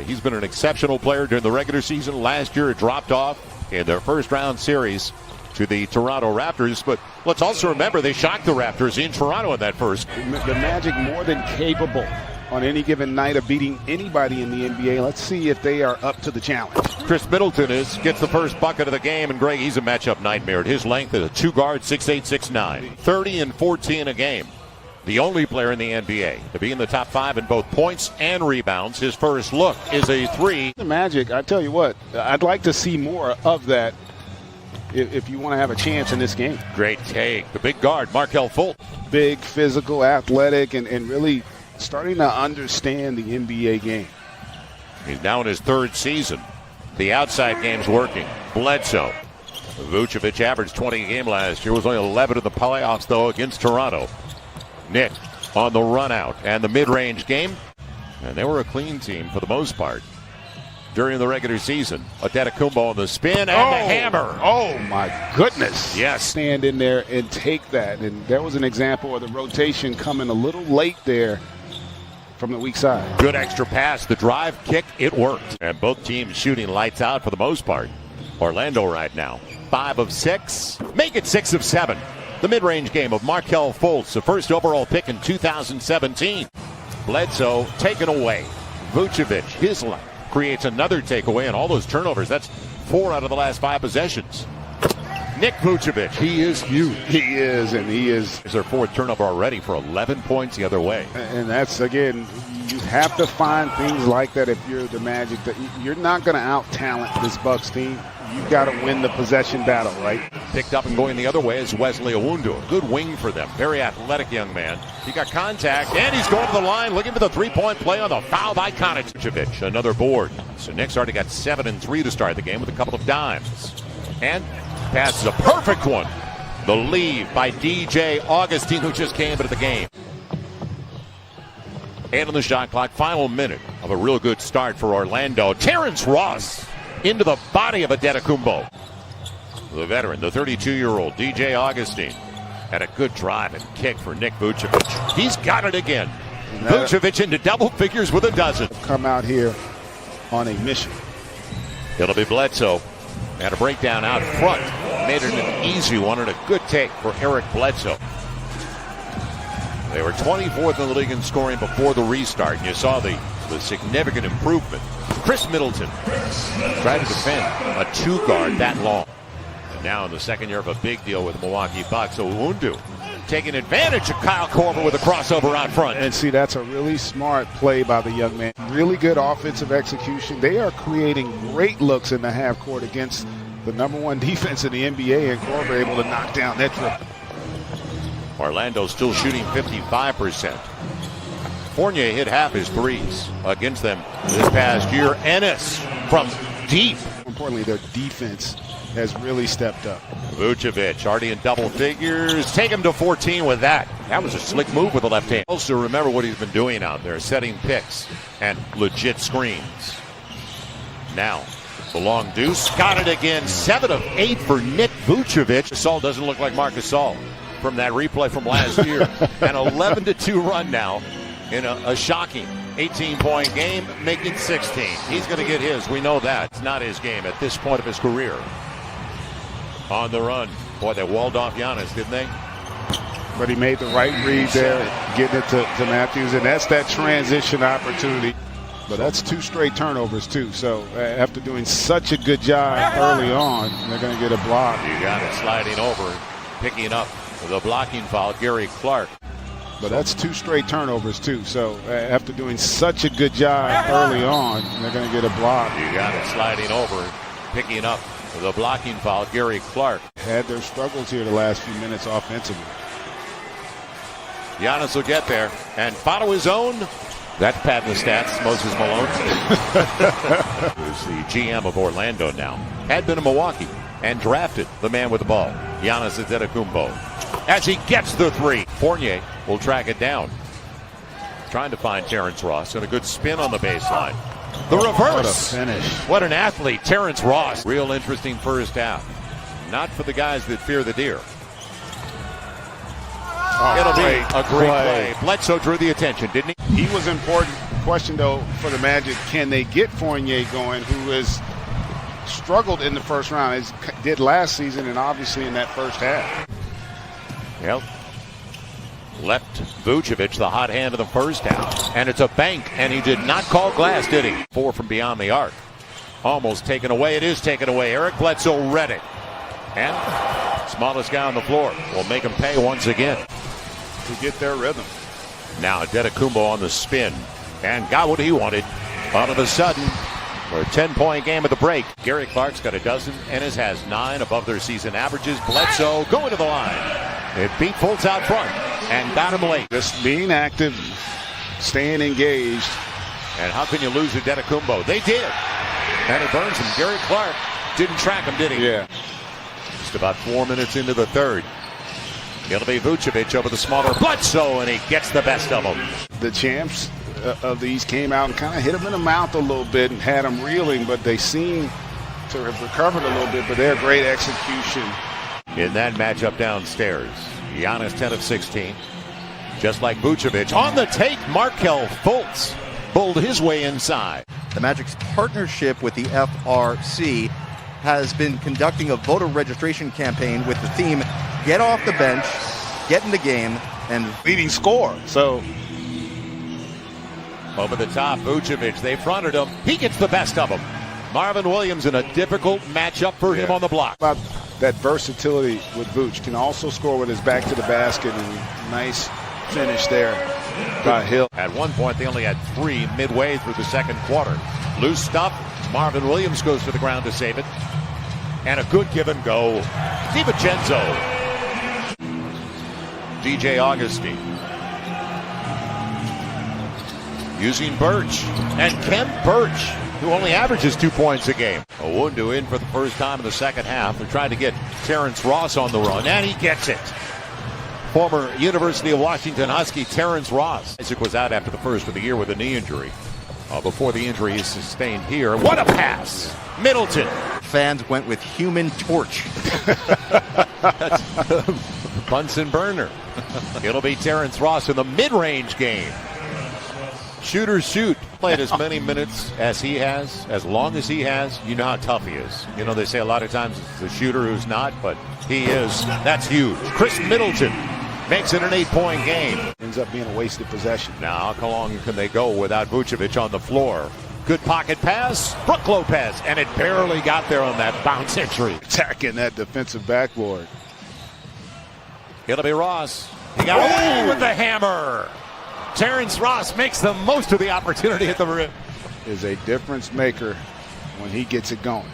He's been an exceptional player during the regular season. Last year, it dropped off in their first round series to the Toronto Raptors. But let's also remember they shocked the Raptors in Toronto in that first. The Magic more than capable on any given night of beating anybody in the NBA. Let's see if they are up to the challenge. Chris Middleton gets the first bucket of the game, and Greg, he's a matchup nightmare. At his length is a two-guard, 6'8", 6'9", 30 and 14 a game. The only player in the NBA to be in the top 5 in both points and rebounds. His first look is a 3. The Magic, I tell you what, I'd like to see more of that if you want to have a chance in this game. Great take. The big guard, Markelle Fultz. Big, physical, athletic, and really starting to understand the NBA game. He's now in his 3rd season. The outside game's working. Bledsoe. Vucevic averaged 20 a game last year. Was only 11 in the playoffs, though, against Toronto. Nick on the run out and the mid-range game. And they were a clean team for the most part during the regular season. Antetokounmpo on the spin and the hammer. Oh, my goodness. Yes. Stand in there and take that. And there was an example of the rotation coming a little late there from the weak side. Good extra pass. The drive kick, it worked. And both teams shooting lights out for the most part. Orlando right now, 5 of 6. Make it 6 of 7. The mid-range game of Markelle Fultz, the first overall pick in 2017. Bledsoe taken away. Vucevic, his line, creates another takeaway, and all those turnovers. That's 4 out of the last 5 possessions. Nick Vucevic, he is huge. He is, and he is. Is their 4th turnover already for 11 points the other way. And that's, again, you have to find things like that if you're the Magic. That you're not going to out-talent this Bucks team. You've got to win the possession battle, right? Picked up and going the other way is Wesley Iwundu. A good wing for them. Very athletic young man. He got contact, and he's going to the line looking for the 3-point play on the foul by Konachevich. Another board. So Nick's already got 7 and 3 to start the game with a couple of dimes. And passes a perfect one. The lead by DJ Augustin, who just came into the game. 8 on the shot clock. Final minute of a real good start for Orlando. Terrence Ross into the body of Antetokounmpo. The veteran, the 32-year-old DJ Augustin, had a good drive and kick for Nick Vucevic. He's got it again. Vucevic into double figures with a dozen. Come out here on a mission. It'll be Bledsoe. Had a breakdown out front. Made it an easy one and a good take for Eric Bledsoe. They were 24th in the league in scoring before the restart, and you saw the significant improvement. Chris Middleton tried to defend a 2-guard that long. And now in the 2nd year of a big deal with the Milwaukee Bucks, Iwundu taking advantage of Kyle Korver with a crossover out front. And see, that's a really smart play by the young man. Really good offensive execution. They are creating great looks in the half court against the #1 defense in the NBA, and Korver able to knock down that triple. Orlando still shooting 55%. Fournier hit half his threes against them this past year. Ennis from deep. Importantly, their defense has really stepped up. Vucevic already in double figures. Take him to 14 with that. That was a slick move with the left hand. Also remember what he's been doing out there, setting picks and legit screens. Now, the long deuce. Got it again. 7 of 8 for Nick Vucevic. Gasol doesn't look like Marc Gasol from that replay from last year. An 11-2 run now in a shocking 18-point game, making 16. He's going to get his. We know that. It's not his game at this point of his career. On the run. Boy, they walled off Giannis, didn't they? But he made the right read there, getting it to Matthews, and that's that transition opportunity. But that's 2 straight turnovers, too. So after doing such a good job early on, they're going to get a block. You got it sliding over, picking up the blocking foul, Gary Clark. But that's 2 straight turnovers, too. So after doing such a good job early on, they're going to get a block. You got it sliding over, picking up the blocking foul, Gary Clark. Had their struggles here the last few minutes offensively. Giannis will get there and follow his own. That's padding the stats, Moses Malone. Who's the GM of Orlando now. Had been in Milwaukee and drafted the man with the ball, Giannis Antetokounmpo. As he gets the 3, Fournier will track it down. Trying to find Terrence Ross and a good spin on the baseline. The reverse. What a finish. What an athlete, Terrence Ross. Real interesting first half. Not for the guys that fear the deer. It'll be a great play. Bledsoe drew the attention, didn't he? He was important. question, though, for the Magic, can they get Fournier going, who has struggled in the first round, as did last season and obviously in that first half? Yep. Left Vucevic the hot hand of the first half. And it's a bank, and he did not call glass, did he? 4 from beyond the arc. Almost taken away. It is taken away. Eric Bledsoe read it. And smallest guy on the floor will make him pay once again. To get their rhythm. Now Antetokounmpo on the spin. And got what he wanted. All of a sudden, for a 10-point game at the break. Gary Clark's got a dozen and has 9 above their season averages. Bledsoe going to the line. It beat Fultz out front and got him late. Just being active, staying engaged. And how can you lose to Antetokounmpo? They did. And it burns him. Gary Clark didn't track him, did he? Yeah. Just about 4 minutes into the third. It'll be Vucevic over the smaller Bledsoe, and he gets the best of them. The champs of these came out and kind of hit him in the mouth a little bit and had him reeling, but they seem to have recovered a little bit, but they're great execution. In that matchup downstairs, Giannis 10 of 16. Just like Vucevic. On the take, Markelle Fultz pulled his way inside. The Magic's partnership with the FRC has been conducting a voter registration campaign with the theme, get off the bench, get in the game, and leading scorer. So over the top, Vucevic, they fronted him. He gets the best of him. Marvin Williams in a difficult matchup for him on the block. About that versatility with Vooch, can also score with his back to the basket, and nice finish there by Hill. At one point, they only had 3 midway through the second quarter. Loose stuff. Marvin Williams goes to the ground to save it. And a good give and go. DiVincenzo. DJ Augustine. Using Birch. And Khem Birch, who only averages 2 points a game. Owundu in for the first time in the second half. They're trying to get Terrence Ross on the run, and he gets it. Former University of Washington Husky Terrence Ross. Isaac was out after the first of the year with a knee injury. Before the injury is sustained here. What a pass! Middleton. fans went with Human Torch. That's Bunsen burner. It'll be Terrence Ross in the mid-range game. Shooters shoot. Played as many minutes as he has, as long as he has. You know how tough he is. You know, they say a lot of times it's the shooter who's not, but he is. That's huge. Chris Middleton makes it an 8-point game. Ends up being a wasted possession. Now, how long can they go without Vucevic on the floor? Good pocket pass, Brook Lopez, and it barely got there on that bounce entry. Attacking that defensive backboard. It'll be Ross. He got away with the hammer. Terrence Ross makes the most of the opportunity at the rim. Is a difference maker when he gets it going.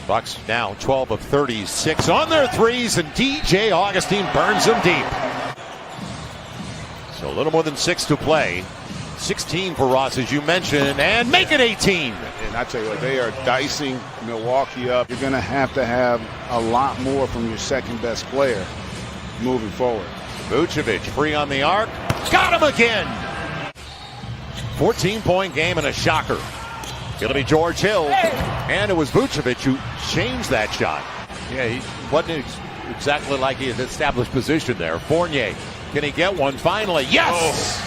Bucks now 12 of 36 on their threes, and DJ Augustine burns them deep. So a little more than 6 to play. 16 for Ross, as you mentioned, and make it 18. And I tell you what, they are dicing Milwaukee up. You're going to have a lot more from your second best player moving forward. Vucevic free on the arc. Got him again. 14-point game and a shocker. It'll be George Hill. And it was Vucevic who changed that shot. Yeah, he wasn't exactly like he had established position there. Fournier, can he get one finally? Yes!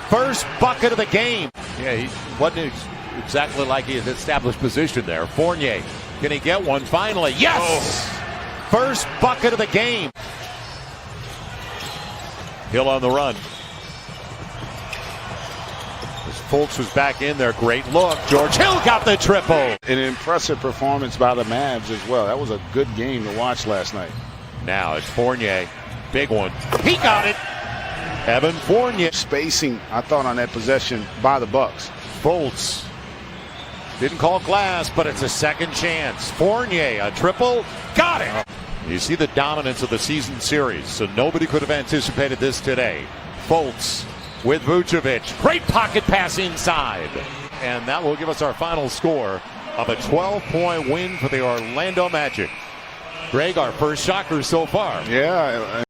First bucket of the game. Yeah, he wasn't exactly like he had established position there. Fournier, can he get one finally? Yes! First bucket of the game. Hill on the run. As Fultz was back in there, great look. George Hill got the triple. An impressive performance by the Mavs as well. That was a good game to watch last night. Now it's Fournier. Big one. He got it. Evan Fournier. Spacing, I thought, on that possession by the Bucks. Fultz didn't call glass, but it's a second chance. Fournier, a triple. Got it. You see the dominance of the season series, so nobody could have anticipated this today. Fultz with Vucevic. Great pocket pass inside. And that will give us our final score of a 12-point win for the Orlando Magic. Greg, our first shocker so far. Yeah.